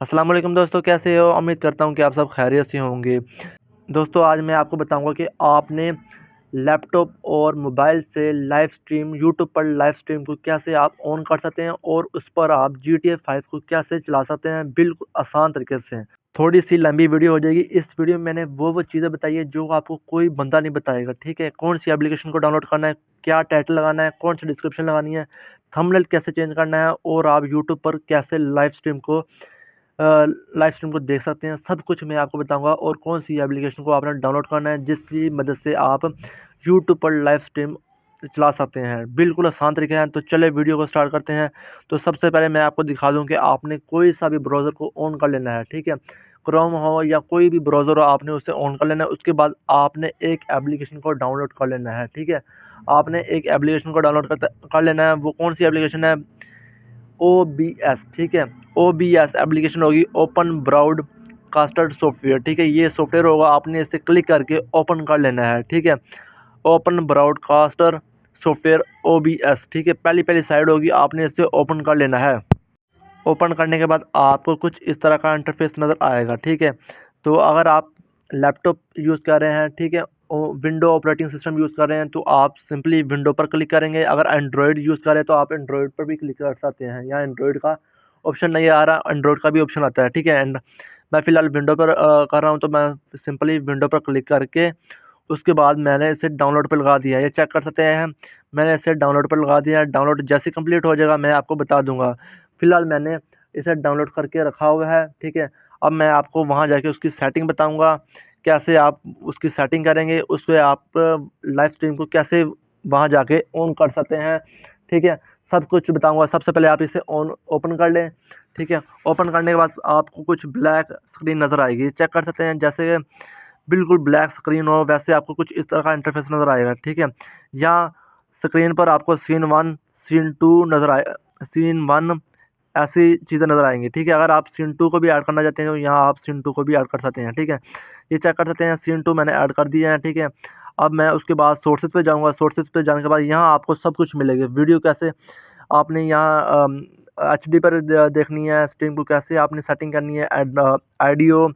अस्सलाम वालेकुम दोस्तों, कैसे हो? उम्मीद करता हूँ कि आप सब खैरियत से होंगे। दोस्तों, आज मैं आपको बताऊंगा कि आपने लैपटॉप और मोबाइल से लाइव स्ट्रीम यूट्यूब पर लाइव स्ट्रीम को कैसे आप ऑन कर सकते हैं और उस पर आप GTA 5 को कैसे चला सकते हैं बिल्कुल आसान तरीके से। थोड़ी सी लंबी वीडियो हो जाएगी। इस वीडियो में मैंने वो चीज़ें बताई है जो आपको कोई बंदा नहीं बताएगा, ठीक है? कौन सी एप्लीकेशन को डाउनलोड करना है, क्या टाइटल लगाना है, कौन सी डिस्क्रिप्शन लगानी है, थंबनेल कैसे चेंज करना है और आप यूट्यूब पर कैसे लाइव स्ट्रीम को देख सकते हैं। सब कुछ मैं आपको बताऊंगा और कौन सी एप्लीकेशन को आपने डाउनलोड करना है जिसकी मदद से आप यूट्यूब पर लाइव स्ट्रीम चला सकते हैं। बिल्कुल आसान तरीके हैं। तो चले वीडियो को स्टार्ट करते हैं। तो सबसे पहले मैं आपको दिखा दूं कि आपने कोई सा भी ब्राउज़र को ऑन कर लेना है, ठीक है? क्रोम हो या कोई भी ब्राउज़र हो, आपने उसे ऑन कर लेना है। उसके बाद आपने एक एप्लीकेशन को डाउनलोड कर लेना है, ठीक है? आपने एक एप्लीकेशन को डाउनलोड कर लेना है। वो कौन सी एप्लीकेशन है? OBS, ठीक है? OBS एप्लीकेशन होगी, ओपन ब्राउड कास्टर सॉफ्टवेयर, ठीक है? ये सॉफ्टवेयर होगा, आपने इसे क्लिक करके ओपन कर लेना है, ठीक है? ओपन ब्रॉडकास्टर सॉफ्टवेयर OBS, ठीक है? पहली पहली साइड होगी, आपने इसे ओपन कर लेना है। ओपन करने के बाद आपको कुछ इस तरह का इंटरफेस नज़र आएगा, ठीक है? तो अगर आप लैपटॉप यूज़ कर रहे हैं, ठीक है, विंडो ऑपरेटिंग सिस्टम यूज़ कर रहे हैं, तो आप सिंपली विंडो पर क्लिक करेंगे। अगर एंड्रॉयड यूज़ कर रहे हैं तो आप एंड्रॉयड पर भी क्लिक कर सकते हैं। यहाँ एंड्रॉयड का ऑप्शन नहीं आ रहा, एंड्रॉयड का भी ऑप्शन आता है, ठीक है? एंड मैं फ़िलहाल विंडो पर कर रहा हूँ, तो मैं सिंपली विंडो पर क्लिक करके उसके बाद मैंने इसे डाउनलोड पर लगा दिया है। ये चेक कर सकते हैं, मैंने इसे डाउनलोड पर लगा दिया है। डाउनलोड जैसे कंप्लीट हो जाएगा मैं आपको बता दूंगा। फ़िलहाल मैंने इसे डाउनलोड करके रखा हुआ है, ठीक है? अब मैं आपको वहाँ जाके उसकी सेटिंग बताऊंगा, कैसे आप उसकी सेटिंग करेंगे, उससे आप लाइव स्ट्रीम को कैसे वहाँ जाके ऑन कर सकते हैं, ठीक है? सब कुछ बताऊंगा। सबसे पहले आप इसे ऑन ओपन कर लें, ठीक है? ओपन करने के बाद आपको कुछ ब्लैक स्क्रीन नज़र आएगी, चेक कर सकते हैं। जैसे बिल्कुल ब्लैक स्क्रीन हो वैसे आपको कुछ इस तरह का इंटरफेस नज़र आएगा, ठीक है? यहाँ स्क्रीन पर आपको सीन 1, सीन 2 नज़र आए, सीन 1 ऐसी चीज़ें नज़र आएंगी, ठीक है? अगर आप सीन 2 को भी ऐड करना चाहते हैं तो यहाँ आप सीन 2 को भी ऐड कर सकते हैं, ठीक है? ये चेक कर सकते हैं, सीन 2 मैंने ऐड कर दिया है, ठीक है? अब मैं उसके बाद सोर्सेज पे जाऊँगा। सोर्सेज पे जाने के बाद यहाँ आपको सब कुछ मिलेगा। वीडियो कैसे आपने यहाँ HD पर देखनी है, स्ट्रीम को कैसे आपने सेटिंग करनी है, audio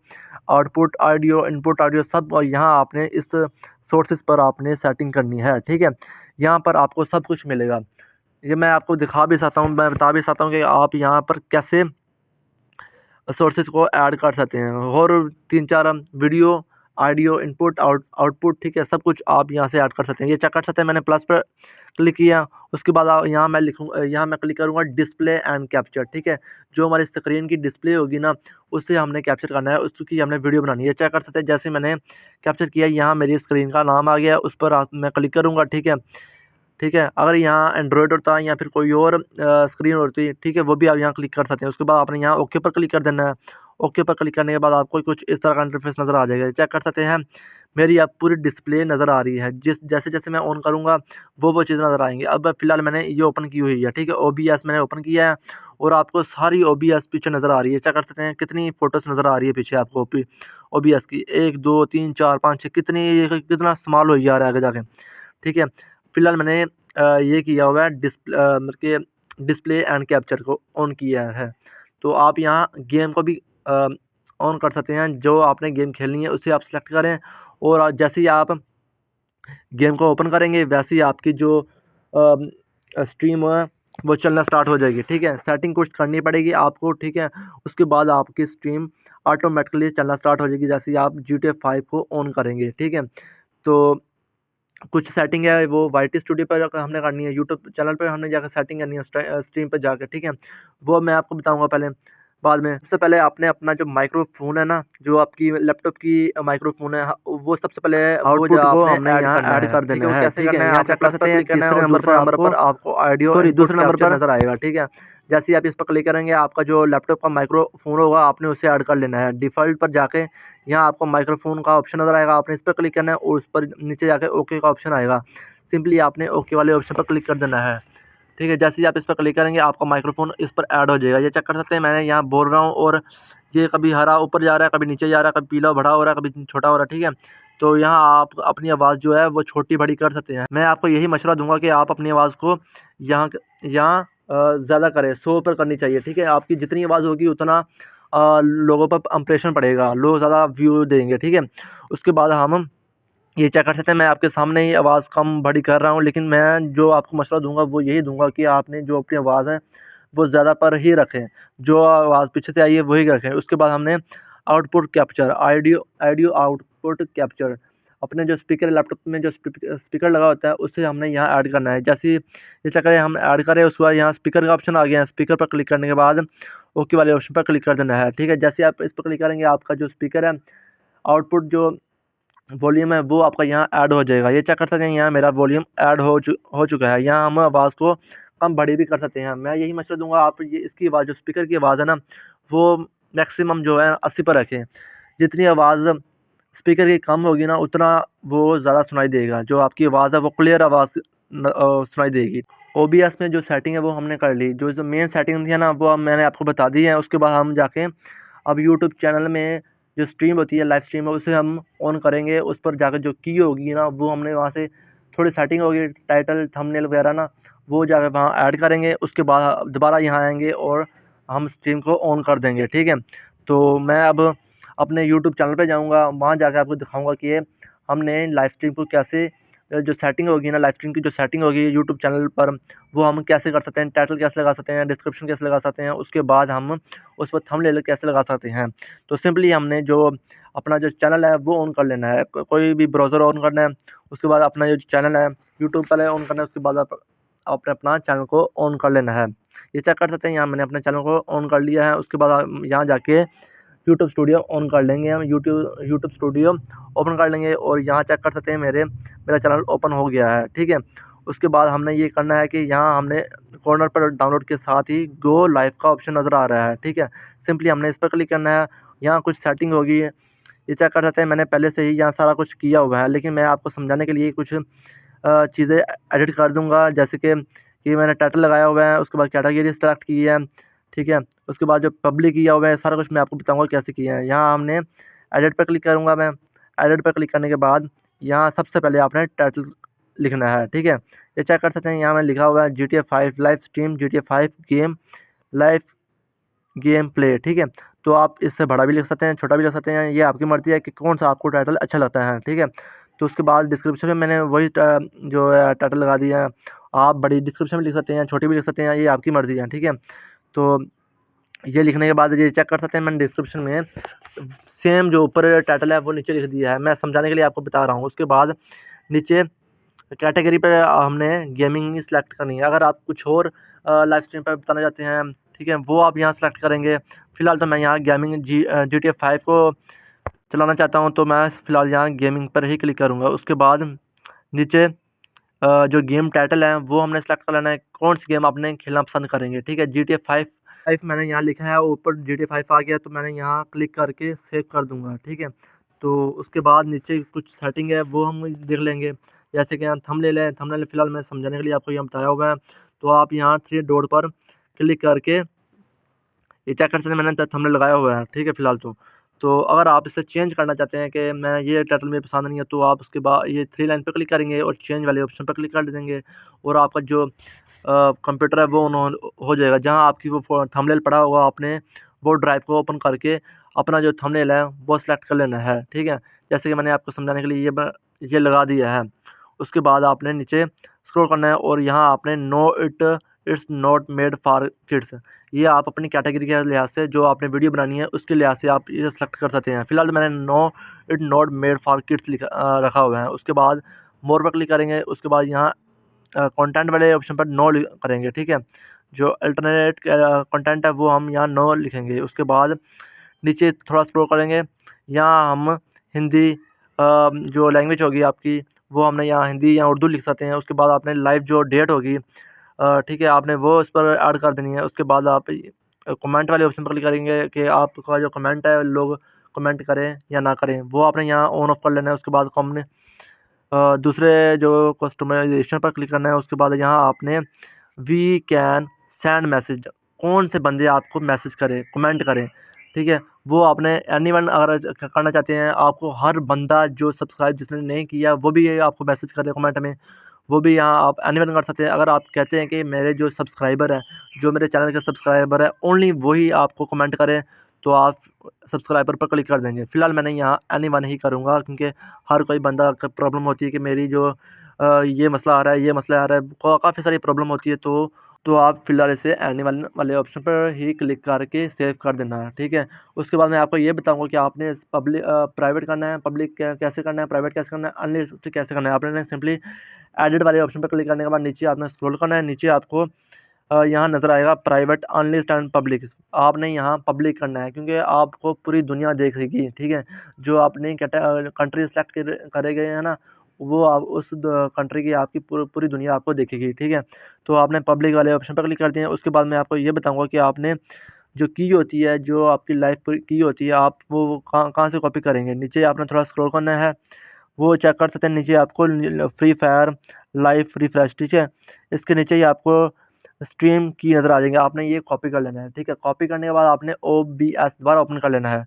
output audio, input audio, सब यहाँ आपने इस सोर्सेज पर आपने सेटिंग करनी है, ठीक है? यहाँ पर आपको सब कुछ मिलेगा। ये मैं आपको दिखा भी सकता हूँ, मैं बता भी सकता हूँ कि आप यहाँ पर कैसे सोर्सेज को ऐड कर सकते हैं और 3-4 वीडियो, ऑडियो, इनपुट, आउटपुट, ठीक है? सब कुछ आप यहाँ से ऐड कर सकते हैं। ये चेक कर सकते हैं, मैंने प्लस पर क्लिक किया, उसके बाद यहाँ मैं लिखूँगा, यहाँ मैं क्लिक करूँगा डिस्प्ले एंड कैप्चर, ठीक है? जो हमारी स्क्रीन की डिस्प्ले होगी ना, उससे हमने कैप्चर करना है, उसकी हमने वीडियो बनानी है। चेक कर सकते हैं, जैसे मैंने कैप्चर किया, यहाँ मेरी स्क्रीन का नाम आ गया, उस पर मैं क्लिक करूँगा, ठीक है? ठीक है? अगर यहाँ एंड्रॉयड होता या फिर कोई और स्क्रीन होती, ठीक है, वो भी आप यहाँ क्लिक कर सकते हैं। उसके बाद आपने यहाँ ओके पर क्लिक कर देना है। ओके पर क्लिक करने के बाद आपको कुछ इस तरह का इंटरफेस नज़र आ जाएगा। चेक कर सकते हैं, मेरी अब पूरी डिस्प्ले नज़र आ रही है। जैसे-जैसे मैं ऑन करूँगा वो चीज़ नज़र आएँगी। अब फ़िलहाल मैंने ये ओपन की हुई है, ठीक है? OBS मैंने ओपन किया है और आपको सारी OBS पीछे नज़र आ रही है। चेक कर सकते हैं कितनी फ़ोटोज़ नज़र आ रही है पीछे आपको OBS की, 1, 2, 3, 4, 5, 6, कितना इस्तेमाल हो जा रहा है आगे जाके, ठीक है? फ़िलहाल मैंने ये किया हुआ है, मतलब कि डिस्प्ले एंड कैप्चर को ऑन किया है। तो आप यहाँ गेम को भी ऑन कर सकते हैं। जो आपने गेम खेलनी है उसे आप सेलेक्ट करें और जैसे ही आप गेम को ओपन करेंगे वैसे ही आपकी जो स्ट्रीम है वो चलना स्टार्ट हो जाएगी, ठीक है? सेटिंग कुछ करनी पड़ेगी आपको, ठीक है? उसके बाद आपकी स्ट्रीम ऑटोमेटिकली चलना स्टार्ट हो जाएगी जैसे ही आप GTA 5 को ऑन करेंगे, ठीक है? तो कुछ सेटिंग है वो वाईटी स्टूडियो पर जाकर हमने करनी है, यूट्यूब चैनल पे हमने जाकर सेटिंग करनी है स्ट्रीम पे जाकर, ठीक है? वो मैं आपको बताऊँगा पहले, बाद में। सबसे पहले आपने अपना जो माइक्रोफ़ोन है ना, जो आपकी लैपटॉप की माइक्रोफ़ोन है, वो सबसे पहले वो जो आउटपुट को आपने हमने यहाँ ऐड कर ठीक देना है? वो है, कैसे ठीक करना है? है, यहाँ आपने चेक कर प्लस पर सकते हैं, क्लिक करना है तीसरे और नंबर पर आपको ऑडियो इनपुट दूसरे नंबर कैप्चर पर नज़र आएगा, ठीक है? जैसे ही आप इस पर क्लिक करेंगे, आपका जो लैपटॉप का माइक्रोफ़ोन होगा, आपने उसे ऐड कर लेना है। डिफ़ॉल्ट पर जाके यहाँ आपको माइक्रोफ़ोन का ऑप्शन नज़र आएगा, आपने इस पर क्लिक करना है और उस पर नीचे जाके ओके का ऑप्शन आएगा। सिंपली आपने ओके वाले ऑप्शन पर क्लिक कर देना है, ठीक है? जैसे ही आप इस पर क्लिक करेंगे, आपका माइक्रोफ़ोन इस पर ऐड हो जाएगा। ये चेक कर सकते हैं, मैंने यहाँ बोल रहा हूँ और ये कभी हरा ऊपर जा रहा है, कभी नीचे जा रहा है, कभी पीला बड़ा हो रहा है, कभी छोटा हो रहा है, ठीक है? तो यहाँ आप अपनी आवाज़ जो है वो छोटी-बड़ी कर सकते हैं। मैं आपको यही मशवरा दूँगा कि आप अपनी आवाज़ को यहाँ ज़्यादा करें, 100 पर करनी चाहिए, ठीक है? आपकी जितनी आवाज़ होगी उतना लोगों पर इंप्रेशन पड़ेगा, लोग ज़्यादा व्यू देंगे, ठीक है। उसके बाद हम ये चेक कर सकते हैं। मैं आपके सामने ही आवाज़ कम बड़ी कर रहा हूँ, लेकिन मैं जो आपको मशवरा दूँगा वो यही दूँगा कि आपने जो अपनी आवाज़ है वो ज़्यादा पर ही रखें, जो आवाज़ पीछे से आई है वही रखें। उसके बाद हमने output capture, audio audio output capture, अपने जो स्पीकर लैपटॉप में जो स्पीकर लगा होता है उसे हमने यहाँ ऐड करना है। जैसे ही जैसा करें हम ऐड करें, उसके बाद यहाँ स्पीकर का ऑप्शन आ गया है, स्पीकर पर क्लिक करने के बाद ओके वाले ऑप्शन पर क्लिक कर देना है, ठीक है। जैसे आप इस पर क्लिक करेंगे, आपका जो स्पीकर है, आउटपुट जो वॉल्यूम है वो आपका यहाँ ऐड हो जाएगा। ये चेक कर सकते हैं, यहाँ मेरा वॉल्यूम ऐड हो चुका है। यहाँ हम आवाज़ को कम बड़ी भी कर सकते हैं। मैं यही मशवरा दूंगा, आप ये इसकी आवाज़ जो स्पीकर की आवाज़ है ना, वो मैक्सिमम जो है 80 पर रखें। जितनी आवाज़ स्पीकर की कम होगी ना, उतना वो ज़्यादा सुनाई देगा। जो आपकी आवाज़ है वो क्लियर आवाज़ सुनाई देगी। ओबीएस में जो सेटिंग है वो हमने कर ली, जो मेन सेटिंग थी ना वो अब मैंने आपको बता दी है। उसके बाद हम जाके अब यूट्यूब चैनल में जो स्ट्रीम होती है, लाइव स्ट्रीम है, उसे हम ऑन करेंगे। उस पर जाकर जो की होगी ना, वो हमने वहाँ से थोड़ी सेटिंग होगी, टाइटल थंबनेल वगैरह ना, वो जाकर वहाँ ऐड करेंगे। उसके बाद दोबारा यहाँ आएंगे और हम स्ट्रीम को ऑन कर देंगे, ठीक है। तो मैं अब अपने यूट्यूब चैनल पे जाऊँगा, वहाँ जाकर आपको दिखाऊँगा कि हमने लाइव स्ट्रीम को कैसे जो सेटिंग होगी ना, लाइव स्ट्रीम की जो सेटिंग होगी यूट्यूब चैनल पर, वो हम कैसे कर सकते हैं, टाइटल कैसे लगा सकते हैं, डिस्क्रिप्शन कैसे लगा सकते हैं, उसके बाद हम उस पर थंबनेल कैसे लगा सकते हैं। तो सिंपली हमने जो अपना जो चैनल है वो ऑन कर लेना है, कोई भी ब्राउज़र ऑन करना है। उसके बाद अपना जो चैनल है यूट्यूब पहले ऑन करना है, उसके बाद आपने अपना चैनल को ऑन कर लेना है। ये चेक कर सकते हैं, यहाँ मैंने अपने चैनल को ऑन कर लिया है। उसके बाद हम यहाँ जाके यूट्यूब स्टूडियो ऑन कर लेंगे, हम यूट्यूब स्टूडियो ओपन कर लेंगे और यहाँ चेक कर सकते हैं मेरा चैनल ओपन हो गया है, ठीक है। उसके बाद हमने ये करना है कि यहाँ हमने कॉर्नर पर डाउनलोड के साथ ही गो लाइव का ऑप्शन नज़र आ रहा है, ठीक है। सिंपली हमने इस पर क्लिक करना है। यहाँ कुछ सेटिंग होगी, ये चेक कर सकते हैं, मैंने पहले से ही यहाँ सारा कुछ किया हुआ है, लेकिन मैं आपको समझाने के लिए कुछ चीज़ें एडिट कर दूँगा। जैसे कि ये मैंने टाइटल लगाया हुआ है, उसके बाद कैटेगरी सेलेक्ट की है, ठीक है। उसके बाद जो पब्लिक किया हुआ है, सारा कुछ मैं आपको बताऊँगा कैसे किया है। यहाँ हमने एडिट पर क्लिक करूँगा मैं। एडिट पर क्लिक करने के बाद यहाँ सबसे पहले आपने टाइटल लिखना है, ठीक है। ये चेक कर सकते हैं, यहाँ मैंने लिखा हुआ है GTA 5 live stream, GTA 5 game live game play, ठीक है। तो आप इससे बड़ा भी लिख सकते हैं, छोटा भी लिख सकते हैं, ये आपकी मर्ज़ी है कि कौन सा आपको टाइटल अच्छा लगता है, ठीक है। तो उसके बाद डिस्क्रिप्शन में मैंने वही जो है टाइटल लगा दिया है। आप बड़ी डिस्क्रिप्शन भी लिख सकते हैं, छोटी भी लिख सकते हैं, ये आपकी मर्ज़ी है, ठीक है। तो ये लिखने के बाद ये चेक कर सकते हैं, मैंने डिस्क्रिप्शन में सेम जो ऊपर टाइटल है वो नीचे लिख दिया है, मैं समझाने के लिए आपको बता रहा हूँ। उसके बाद नीचे कैटेगरी पे हमने गेमिंग ही सिलेक्ट करनी है। अगर आप कुछ और लाइव स्ट्रीम पर बताना चाहते हैं, ठीक है, वो आप यहाँ सेलेक्ट करेंगे। फ़िलहाल तो मैं यहाँ गेमिंग GTA 5 को चलाना चाहता हूँ, तो मैं फ़िलहाल यहाँ गेमिंग पर ही क्लिक करूँगा। उसके बाद नीचे जो गेम टाइटल है वो हमने सेलेक्ट कर लेना है, कौन सी गेम आपने खेलना पसंद करेंगे, ठीक है। GTA 5 मैंने यहाँ लिखा है, ऊपर GTA 5 आ गया, तो मैंने यहाँ क्लिक करके सेव कर दूँगा, ठीक है। तो उसके बाद नीचे कुछ सेटिंग है वो हम देख लेंगे। जैसे कि यहाँ थंबनेल है, थंबनेल फ़िलहाल मैं समझाने के लिए आपको यहाँ बताया हुआ है। तो आप यहाँ 3 डॉट पर क्लिक करके ये चेक कर सकते हैं, मैंने थंबनेल लगाया हुआ है, ठीक है फ़िलहाल तो अगर आप इसे चेंज करना चाहते हैं कि मैं ये टाइटल मुझे पसंद नहीं है, तो आप उसके बाद ये 3 लाइन पे क्लिक करेंगे और चेंज वाले ऑप्शन पर क्लिक कर देंगे और आपका जो कंप्यूटर है वो ऑन हो जाएगा। जहाँ आपकी वो थंबनेल पड़ा होगा, आपने वो ड्राइव को ओपन करके अपना जो थंबनेल है वो सिलेक्ट कर लेना है, ठीक है। जैसे कि मैंने आपको समझाने के लिए ये लगा दिया है। उसके बाद आपने नीचे स्क्रॉल करना है और यहाँ आपने no it's not made for kids, ये आप अपनी कैटेगरी के लिहाज से जो आपने वीडियो बनानी है उसके लिहाज से आप ये सेलेक्ट कर सकते हैं। फ़िलहाल मैंने no it not made for kids रखा हुआ है। उसके बाद मोर पर क्लिक करेंगे। उसके बाद यहाँ कंटेंट वाले ऑप्शन पर नो करेंगे, ठीक है। जो अल्टरनेट कंटेंट है वो हम यहाँ नो लिखेंगे। उसके बाद नीचे थोड़ा स्क्रॉल करेंगे, यहाँ हम हिंदी जो लैंग्वेज होगी आपकी वो हमने यहाँ हिंदी या उर्दू लिख सकते हैं। उसके बाद आपने लाइव जो डेट होगी, ठीक है, आपने वो इस पर ऐड कर देनी है। उसके बाद आप कमेंट वाले ऑप्शन पर क्लिक करेंगे कि आपका जो कमेंट है लोग कमेंट करें या ना करें, वो आपने यहाँ ऑन ऑफ कर लेना है। उसके बाद हमने दूसरे जो कस्टमाइजेशन पर क्लिक करना है। उसके बाद यहाँ आपने वी कैन सेंड मैसेज, कौन से बंदे आपको मैसेज करें, कमेंट करें, ठीक है, वो आपने एनीवन अगर करना चाहते हैं, आपको हर बंदा जो सब्सक्राइब जिसने नहीं किया वो भी ये आपको मैसेज करे कमेंट में, वो भी यहाँ आप एनीवन कर सकते हैं। अगर आप कहते हैं कि मेरे जो सब्सक्राइबर है, जो मेरे चैनल के सब्सक्राइबर है, ओनली वही आपको कमेंट करें, तो आप सब्सक्राइबर पर क्लिक कर देंगे। फ़िलहाल मैंने यहाँ एनीवन ही करूँगा, क्योंकि हर कोई बंदा का प्रॉब्लम होती है कि मेरी जो ये मसला आ रहा है, ये मसला आ रहा है, काफ़ी सारी प्रॉब्लम होती है। तो आप फ़िलहाल इसे एनीवन वाले ऑप्शन पर ही क्लिक करके सेव कर देना है, ठीक है। उसके बाद मैं आपको ये बताऊँगा कि आपने प्राइवेट करना है, पब्लिक कैसे करना है, प्राइवेट कैसे करना है, अनलिस्टेड कैसे करना है। आपने सिंपली एडिट वाले ऑप्शन पर क्लिक करने के बाद नीचे आपने स्क्रॉल करना है। नीचे आपको यहाँ नज़र आएगा प्राइवेट, अनलिस्टेड एंड पब्लिक। आपने यहाँ पब्लिक करना है, क्योंकि आपको पूरी दुनिया देखेगी, ठीक है। जो आपने कंट्री सेलेक्ट करे गए हैं ना, वो आप उस कंट्री की आपकी पूरी दुनिया आपको देखेगी, ठीक है। तो आपने पब्लिक वाले ऑप्शन पर क्लिक कर दिया। उसके बाद मैं आपको ये बताऊँगा कि आपने जो की होती है, जो आपकी लाइफ की होती है, आप वो कहाँ कहाँ से कॉपी करेंगे। नीचे आपने थोड़ा स्क्रॉल करना है, वो चेक कर सकते हैं। नीचे आपको फ्री फायर लाइफ रिफ्रेश, ठीक है। इसके नीचे ही आपको स्ट्रीम की नज़र आ जाएंगे, आपने ये कॉपी कर लेना है, ठीक है। कॉपी करने के बाद आपने OBS दोबारा ओपन कर लेना है।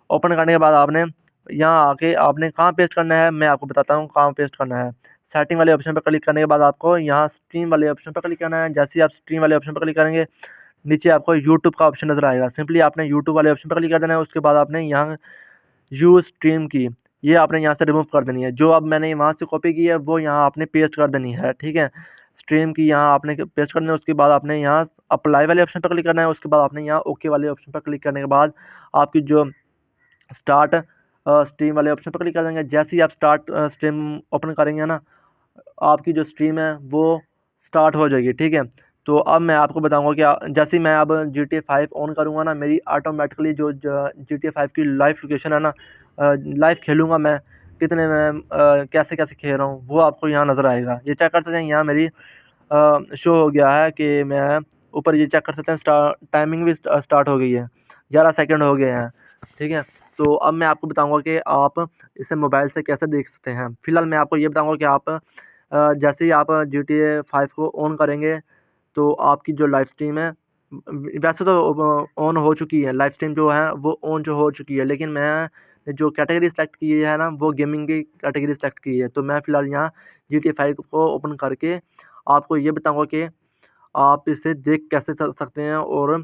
ओपन करने के बाद आपने यहाँ आके आपने कहाँ पेस्ट करना है, मैं आपको बताता हूँ कहाँ पेस्ट करना है। सेटिंग वाले ऑप्शन पर क्लिक करने के बाद आपको यहाँ स्ट्रीम वाले ऑप्शन पर क्लिक करना है। जैसे ही आप स्ट्रीम वाले ऑप्शन पर क्लिक करेंगे, नीचे आपको यूट्यूब का ऑप्शन नज़र आएगा। सिंपली आपने यूट्यूब वाले ऑप्शन पर क्लिक कर देना है। उसके बाद आपने यहाँ यूज़ स्ट्रीम की, ये आपने यहाँ से रिमूव कर देनी है। जो अब मैंने वहाँ से कॉपी की है, वो यहाँ आपने पेस्ट कर देनी है, ठीक है। स्ट्रीम की यहाँ आपने पेस्ट करनी है। उसके बाद आपने यहाँ अप्लाई वाले ऑप्शन पर क्लिक करना है। उसके बाद आपने यहाँ ओके वाले ऑप्शन पर क्लिक करने के बाद आपकी जो स्टार्ट स्ट्रीम वाले ऑप्शन पर क्लिक कर देंगे। जैसे ही आप स्टार्ट स्ट्रीम ओपन करेंगे ना, आपकी जो स्ट्रीम है वो स्टार्ट हो जाएगी, ठीक है। तो अब मैं आपको बताऊंगा कि जैसे ही मैं अब GTA 5 ऑन करूंगा ना, मेरी ऑटोमेटिकली जो GTA 5 की लाइव लोकेशन है ना, लाइव खेलूंगा मैं, कितने में कैसे कैसे खेल रहा हूँ, वो आपको यहाँ नज़र आएगा। ये चेक कर सकते हैं, यहाँ मेरी शो हो गया है कि मैं ऊपर ये चेक कर सकते हैं, टाइमिंग भी स्टार्ट हो गई है, 11 सेकंड हो गए हैं, ठीक है। तो अब मैं आपको बताऊंगा कि आप इसे मोबाइल से कैसे देख सकते हैं। फ़िलहाल मैं आपको ये बताऊंगा कि आप जैसे ही आप GTA 5 को ऑन करेंगे, तो आपकी जो लाइव स्ट्रीम है, वैसे तो ऑन हो चुकी है लाइव स्ट्रीम, जो है वो ऑन जो हो चुकी है, लेकिन मैं जो कैटेगरी सेलेक्ट की है ना, वो गेमिंग की कैटेगरी सेलेक्ट की है। तो मैं फ़िलहाल यहाँ GTA 5 को ओपन करके आपको ये बताऊंगा कि आप इसे देख कैसे सकते हैं, और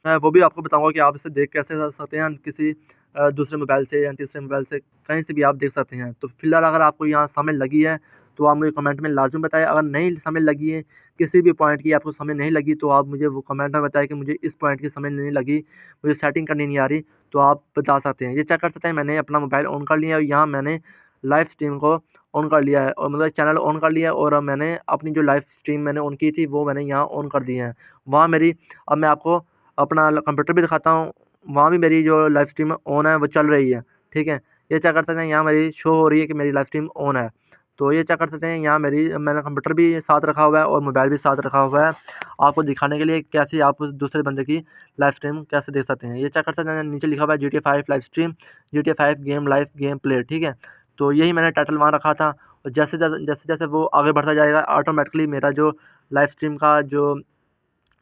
मैं वो भी आपको बताऊंगा कि आप इसे देख कैसे सकते हैं, किसी दूसरे मोबाइल से या तीसरे मोबाइल से, कहीं से भी आप देख सकते हैं। तो फिलहाल अगर आपको यहाँ समझ लगी है, तो आप मुझे कमेंट में लाजमी बताएं। अगर नहीं समझ लगी है, किसी भी पॉइंट की आपको समझ नहीं लगी, तो आप मुझे वो कमेंट में बताएं कि मुझे इस पॉइंट की समझ नहीं लगी, मुझे सेटिंग करनी नहीं आ रही, तो आप बता सकते हैं। ये चेक कर सकते हैं, मैंने अपना मोबाइल ऑन कर लिया है, यहाँ मैंने लाइव स्ट्रीम को ऑन कर लिया है, और मतलब चैनल ऑन कर लिया है, और मैंने अपनी जो लाइव स्ट्रीम मैंने ऑन की थी, वो मैंने यहाँ ऑन कर दी है। वहाँ मेरी, अब मैं आपको अपना कंप्यूटर भी दिखाता हूँ, वहाँ भी मेरी जो लाइव स्ट्रीम ऑन है वो चल रही है, ठीक है। ये चेक कर सकते हैं, यहाँ मेरी शो हो रही है कि मेरी लाइव स्ट्रीम ऑन है। तो ये चेक कर सकते हैं, यहाँ मैंने कंप्यूटर भी साथ रखा हुआ है और मोबाइल भी साथ रखा हुआ है, आपको दिखाने के लिए कैसे आप उस दूसरे बंदे की लाइव स्ट्रीम कैसे देख सकते हैं। ये चेक कर सकते हैं, नीचे लिखा हुआ है GTA 5 live stream, GTA 5 game live game play, ठीक है। तो यही मैंने टाइटल वहाँ रखा था, और जैसे जैसे वो आगे बढ़ता जाएगा, ऑटोमेटिकली मेरा जो लाइव स्ट्रीम का जो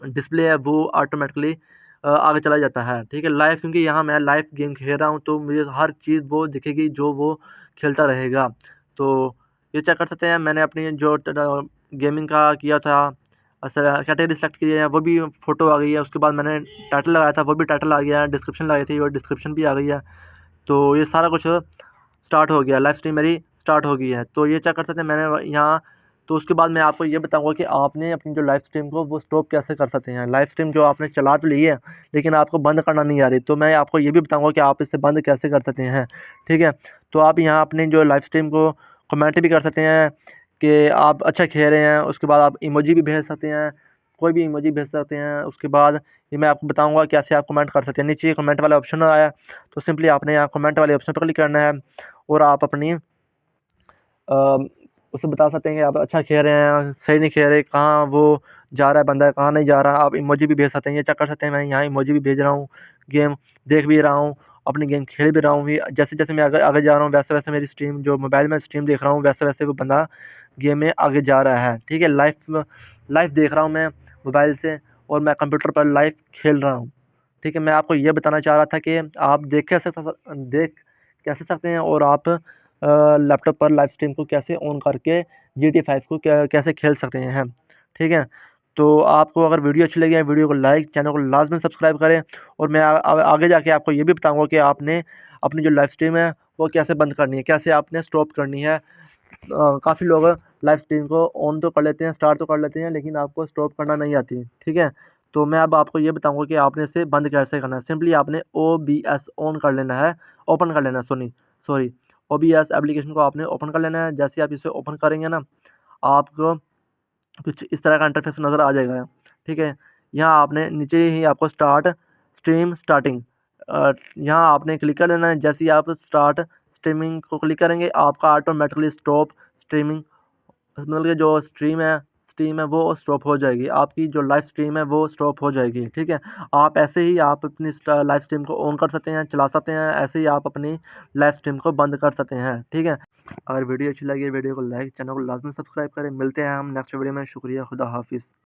डिस्प्ले है वो ऑटोमेटिकली आगे चला जाता है, ठीक है। लाइव, क्योंकि यहाँ मैं लाइव गेम खेल रहा हूँ, तो मुझे हर चीज़ वो दिखेगी जो वो खेलता रहेगा। तो ये चेक कर सकते हैं, मैंने अपनी जो गेमिंग का किया था, कैटेगरी सेलेक्ट की है, वो भी फ़ोटो आ गई है। उसके बाद मैंने टाइटल लगाया था, वो भी टाइटल आ गया है। डिस्क्रिप्शन लगाई थी, वो डिस्क्रिप्शन भी आ गई है। तो ये सारा कुछ स्टार्ट हो गया, लाइव स्ट्रीम मेरी स्टार्ट हो गई है। तो ये चेक कर सकते हैं मैंने यहाँ। तो उसके बाद मैं आपको ये बताऊंगा कि आपने अपनी जो लाइव स्ट्रीम को वो स्टॉप कैसे कर सकते हैं। लाइव स्ट्रीम जो आपने चला तो ली है, लेकिन आपको बंद करना नहीं आ रही, तो मैं आपको ये भी बताऊंगा कि आप इसे बंद कैसे कर सकते हैं, ठीक है। तो आप यहाँ अपनी जो लाइव स्ट्रीम को कमेंट भी कर सकते हैं कि आप अच्छा खेल रहे हैं। उसके बाद आप इमोजी भी भेज सकते हैं, कोई भी इमोजी भेज सकते हैं। उसके बाद ये मैं आपको बताऊंगा कैसे आप कमेंट कर सकते हैं। नीचे कमेंट वाला ऑप्शन आया, तो सिंपली आपने यहाँ कमेंट वाले ऑप्शन पर क्लिक करना है, और आप अपनी उसे बता सकते हैं कि आप अच्छा खेल रहे हैं, सही नहीं खेल रहे, कहाँ वो जा रहा है बंदा, कहाँ नहीं जा रहा। आप इमोजी भी भेज सकते हैं, ये चेक कर सकते हैं, मैं यहाँ इमोजी भी भेज रहा हूँ, गेम देख भी रहा हूँ, अपनी गेम खेल भी रहा हूँ। जैसे जैसे मैं आगे आगे जा रहा हूँ, वैसे वैसे मेरी स्ट्रीम जो मोबाइल में स्ट्रीम देख रहा हूँ, वैसे वैसे वो बंदा गेम में आगे जा रहा है, ठीक है। लाइव लाइव देख रहा हूँ मैं मोबाइल से, और मैं कंप्यूटर पर लाइव खेल रहा हूँ, ठीक है। मैं आपको ये बताना चाह रहा था कि आप देख कैसे सकते हैं, और आप लैपटॉप पर लाइव स्ट्रीम को कैसे ऑन करके GTA 5 को कैसे खेल सकते हैं, ठीक है। तो आपको अगर वीडियो अच्छी लगी है, वीडियो को लाइक, चैनल को लाज़मी सब्सक्राइब करें। और मैं आगे जाके आपको ये भी बताऊँगा कि आपने अपनी जो लाइव स्ट्रीम है वो कैसे बंद करनी है, कैसे आपने स्टॉप करनी है। काफ़ी लोग लाइव स्ट्रीम को ऑन तो कर लेते हैं, स्टार्ट तो कर लेते हैं, लेकिन आपको स्टॉप करना नहीं आती, ठीक है। तो मैं अब आपको ये बताऊँगा कि आपने इसे बंद कैसे करना है। सिंपली आपने OBS ऑन कर लेना है, ओपन कर लेना है, सॉरी OBS एप्लीकेशन को आपने ओपन कर लेना है। जैसे आप इसे ओपन करेंगे ना, आपको कुछ इस तरह का इंटरफेस नज़र आ जाएगा, ठीक है। यहाँ आपने नीचे ही आपको स्टार्ट स्ट्रीम स्टार्टिंग, यहाँ आपने क्लिक कर लेना है। जैसे ही आप स्टार्ट स्ट्रीमिंग को क्लिक करेंगे, आपका ऑटोमेटिकली स्टॉप स्ट्रीमिंग, मतलब कि जो स्ट्रीम है वो स्टॉप हो जाएगी। आपकी जो लाइव स्ट्रीम है वो स्टॉप हो जाएगी, ठीक है। आप ऐसे ही आप अपनी लाइव स्ट्रीम को ऑन कर सकते हैं, चला सकते हैं, ऐसे ही आप अपनी लाइव स्ट्रीम को बंद कर सकते हैं, ठीक है। अगर वीडियो अच्छी लगी, वीडियो को लाइक, चैनल को लाजमी सब्सक्राइब करें। मिलते हैं हम नेक्स्ट वीडियो में। शुक्रिया, खुदा हाफिज़।